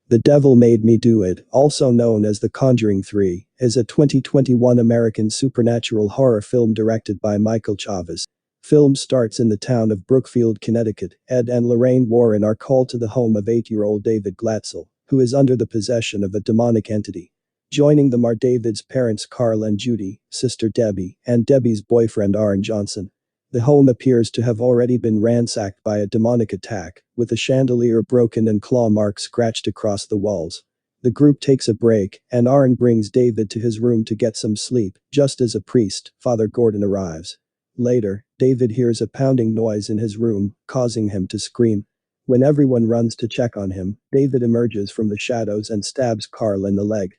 The Devil Made Me Do It, also known as The Conjuring 3, is a 2021 American supernatural horror film directed by Michael Chavez. Film starts in the town of Brookfield, Connecticut. Ed and Lorraine Warren are called to the home of 8-year-old David Glatzel, who is under the possession of a demonic entity. Joining them are David's parents Carl and Judy, sister Debbie, and Debbie's boyfriend Aaron Johnson. The home appears to have already been ransacked by a demonic attack, with a chandelier broken and claw marks scratched across the walls. The group takes a break, and Aaron brings David to his room to get some sleep, just as a priest, Father Gordon, arrives. Later, David hears a pounding noise in his room, causing him to scream. When everyone runs to check on him, David emerges from the shadows and stabs Carl in the leg.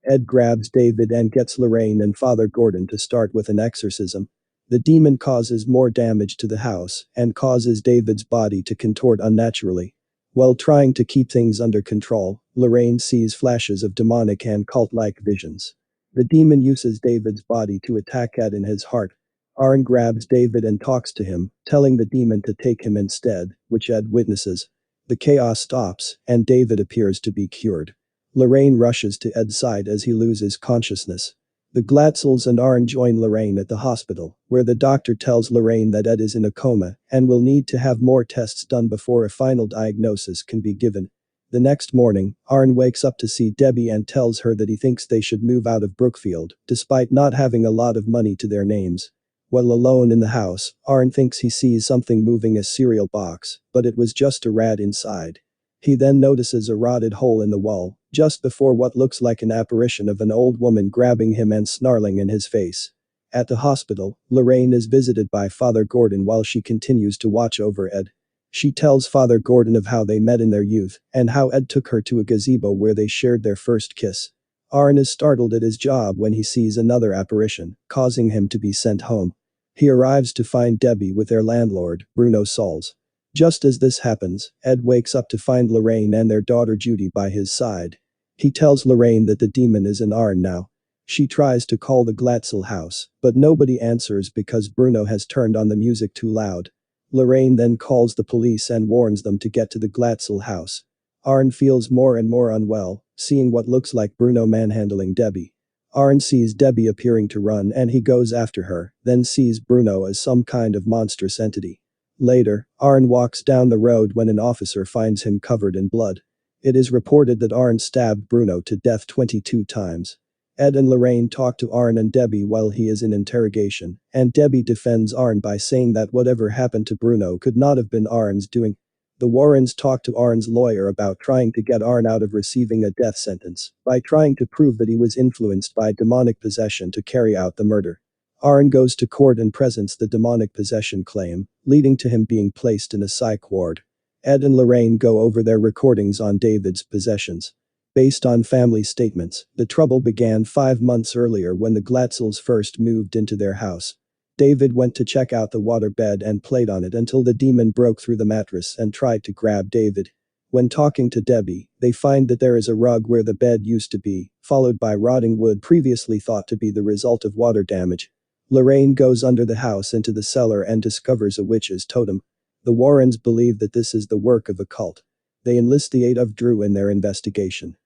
Ed grabs David and gets Lorraine and Father Gordon to start with an exorcism. The demon causes more damage to the house and causes David's body to contort unnaturally. While trying to keep things under control, Lorraine sees flashes of demonic and cult-like visions. The demon uses David's body to attack Ed in his heart. Aaron grabs David and talks to him, telling the demon to take him instead, which Ed witnesses. The chaos stops, and David appears to be cured. Lorraine rushes to Ed's side as he loses consciousness. The Glatzels and Aaron join Lorraine at the hospital, where the doctor tells Lorraine that Ed is in a coma and will need to have more tests done before a final diagnosis can be given. The next morning, Aaron wakes up to see Debbie and tells her that he thinks they should move out of Brookfield, despite not having a lot of money to their names. While alone in the house, Aaron thinks he sees something moving a cereal box, but it was just a rat inside. He then notices a rotted hole in the wall, just before what looks like an apparition of an old woman grabbing him and snarling in his face. At the hospital, Lorraine is visited by Father Gordon while she continues to watch over Ed. She tells Father Gordon of how they met in their youth and how Ed took her to a gazebo where they shared their first kiss. Aaron is startled at his job when he sees another apparition, causing him to be sent home. He arrives to find Debbie with their landlord, Bruno Sauls. Just as this happens, Ed wakes up to find Lorraine and their daughter Judy by his side. He tells Lorraine that the demon is in Aaron now. She tries to call the Glatzel house, but nobody answers because Bruno has turned on the music too loud. Lorraine then calls the police and warns them to get to the Glatzel house. Aaron feels more and more unwell, seeing what looks like Bruno manhandling Debbie. Aaron sees Debbie appearing to run and he goes after her, then sees Bruno as some kind of monstrous entity. Later, Aaron walks down the road when an officer finds him covered in blood. It is reported that Aaron stabbed Bruno to death 22 times. Ed and Lorraine talk to Aaron and Debbie while he is in interrogation, and Debbie defends Aaron by saying that whatever happened to Bruno could not have been Aaron's doing. The Warrens talk to Aaron's lawyer about trying to get Aaron out of receiving a death sentence by trying to prove that he was influenced by demonic possession to carry out the murder. Aaron goes to court and presents the demonic possession claim, leading to him being placed in a psych ward. Ed and Lorraine go over their recordings on David's possessions. Based on family statements, the trouble began 5 months earlier when the Glatzels first moved into their house. David went to check out the waterbed and played on it until the demon broke through the mattress and tried to grab David. When talking to Debbie, they find that there is a rug where the bed used to be, followed by rotting wood previously thought to be the result of water damage. Lorraine goes under the house into the cellar and discovers a witch's totem. The Warrens believe that this is the work of a cult. They enlist the aid of Drew in their investigation.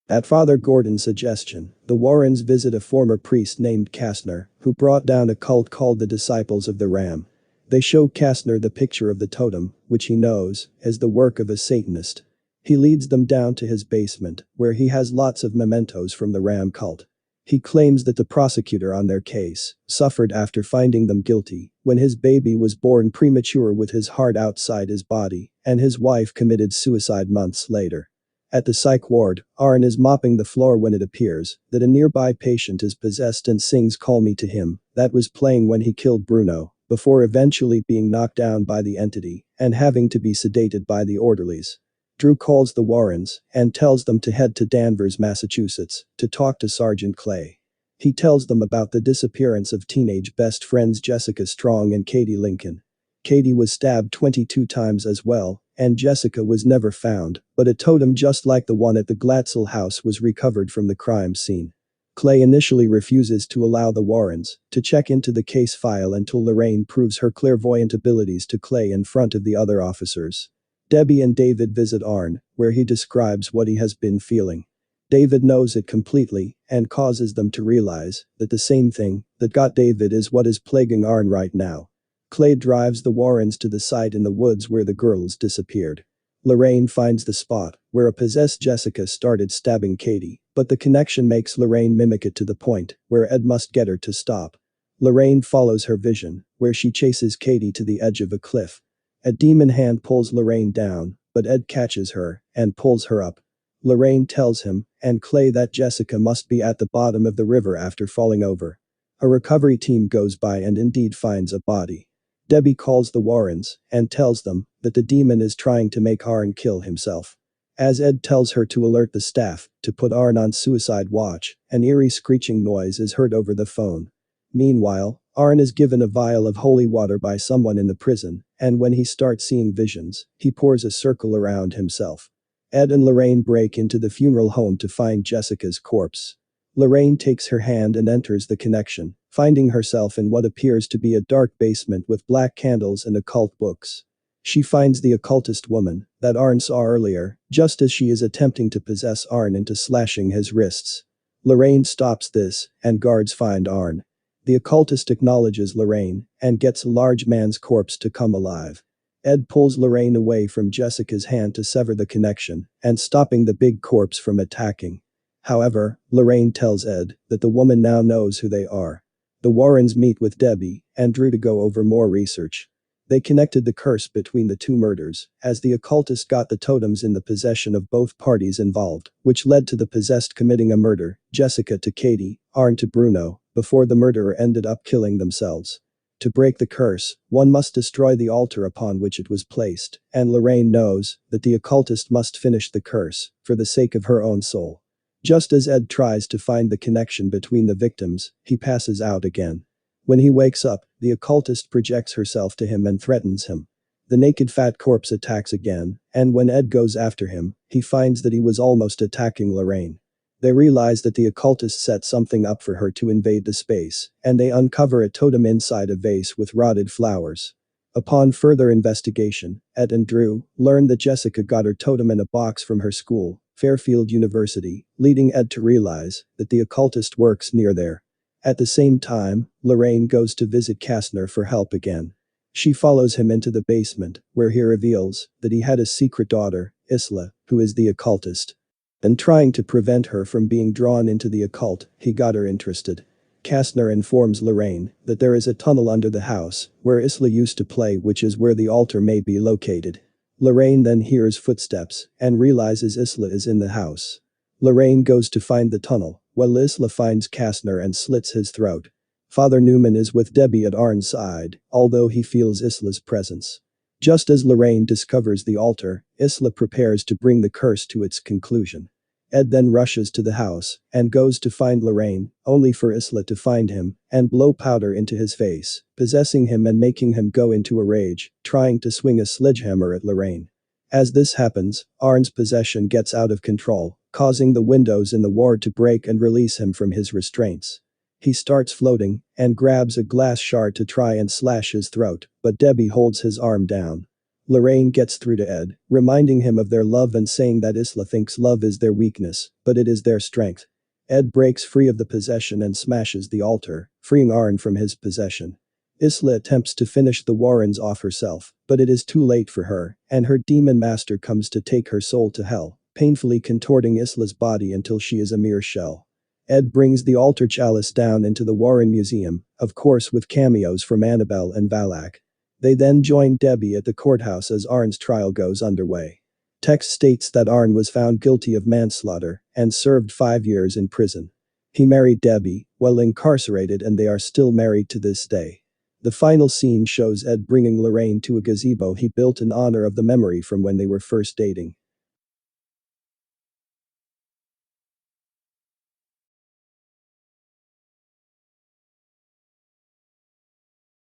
At Father Gordon's suggestion, the Warrens visit a former priest named Kastner, who brought down a cult called the Disciples of the Ram. They show Kastner the picture of the totem, which he knows is the work of a Satanist. He leads them down to his basement, where he has lots of mementos from the Ram cult. He claims that the prosecutor on their case suffered after finding them guilty when his baby was born premature with his heart outside his body, and his wife committed suicide months later. At the psych ward, Aaron is mopping the floor when it appears that a nearby patient is possessed and sings "Call Me to Him" that was playing when he killed Bruno, before eventually being knocked down by the entity and having to be sedated by the orderlies. Drew calls the Warrens and tells them to head to Danvers, Massachusetts, to talk to Sergeant Clay. He tells them about the disappearance of teenage best friends Jessica Strong and Katie Lincoln. Katie was stabbed 22 times as well, and Jessica was never found, but a totem just like the one at the Glatzel house was recovered from the crime scene. Clay initially refuses to allow the Warrens to check into the case file until Lorraine proves her clairvoyant abilities to Clay in front of the other officers. Debbie and David visit Arn, where he describes what he has been feeling. David knows it completely and causes them to realize that the same thing that got David is what is plaguing Arn right now. Clay drives the Warrens to the site in the woods where the girls disappeared. Lorraine finds the spot where a possessed Jessica started stabbing Katie, but the connection makes Lorraine mimic it to the point where Ed must get her to stop. Lorraine follows her vision, where she chases Katie to the edge of a cliff. A demon hand pulls Lorraine down, but Ed catches her and pulls her up. Lorraine tells him and Clay that Jessica must be at the bottom of the river after falling over. A recovery team goes by and indeed finds a body. Debbie calls the Warrens and tells them that the demon is trying to make Arn kill himself. As Ed tells her to alert the staff to put Arn on suicide watch, an eerie screeching noise is heard over the phone. Meanwhile, Arn is given a vial of holy water by someone in the prison, and when he starts seeing visions, he pours a circle around himself. Ed and Lorraine break into the funeral home to find Jessica's corpse. Lorraine takes her hand and enters the connection, finding herself in what appears to be a dark basement with black candles and occult books. She finds the occultist woman that Arn saw earlier, just as she is attempting to possess Arn into slashing his wrists. Lorraine stops this, and guards find Arn. The occultist acknowledges Lorraine and gets a large man's corpse to come alive. Ed pulls Lorraine away from Jessica's hand to sever the connection and stopping the big corpse from attacking. However, Lorraine tells Ed that the woman now knows who they are. The Warrens meet with Debbie and Drew to go over more research. They connected the curse between the two murders, as the occultist got the totems in the possession of both parties involved, which led to the possessed committing a murder, Jessica to Katie, Arn to Bruno, before the murderer ended up killing themselves. To break the curse, one must destroy the altar upon which it was placed, and Lorraine knows that the occultist must finish the curse, for the sake of her own soul. Just as Ed tries to find the connection between the victims, he passes out again. When he wakes up, the occultist projects herself to him and threatens him. The naked fat corpse attacks again, and when Ed goes after him, he finds that he was almost attacking Lorraine. They realize that the occultist set something up for her to invade the space, and they uncover a totem inside a vase with rotted flowers. Upon further investigation, Ed and Drew learn that Jessica got her totem in a box from her school, Fairfield University, leading Ed to realize that the occultist works near there. At the same time, Lorraine goes to visit Kastner for help again. She follows him into the basement, where he reveals that he had a secret daughter, Isla, who is the occultist. And trying to prevent her from being drawn into the occult, he got her interested. Kastner informs Lorraine that there is a tunnel under the house where Isla used to play, which is where the altar may be located. Lorraine then hears footsteps and realizes Isla is in the house. Lorraine goes to find the tunnel, while Isla finds Kastner and slits his throat. Father Newman is with Debbie at Arn's side, although he feels Isla's presence. Just as Lorraine discovers the altar, Isla prepares to bring the curse to its conclusion. Ed then rushes to the house and goes to find Lorraine, only for Isla to find him and blow powder into his face, possessing him and making him go into a rage, trying to swing a sledgehammer at Lorraine. As this happens, Arn's possession gets out of control, causing the windows in the ward to break and release him from his restraints. He starts floating and grabs a glass shard to try and slash his throat, but Debbie holds his arm down. Lorraine gets through to Ed, reminding him of their love and saying that Isla thinks love is their weakness, but it is their strength. Ed breaks free of the possession and smashes the altar, freeing Arn from his possession. Isla attempts to finish the Warrens off herself, but it is too late for her, and her demon master comes to take her soul to hell, painfully contorting Isla's body until she is a mere shell. Ed brings the altar chalice down into the Warren Museum, of course with cameos from Annabelle and Valak. They then join Debbie at the courthouse as Arn's trial goes underway. Text states that Arn was found guilty of manslaughter and served 5 years in prison. He married Debbie while incarcerated, and they are still married to this day. The final scene shows Ed bringing Lorraine to a gazebo he built in honor of the memory from when they were first dating.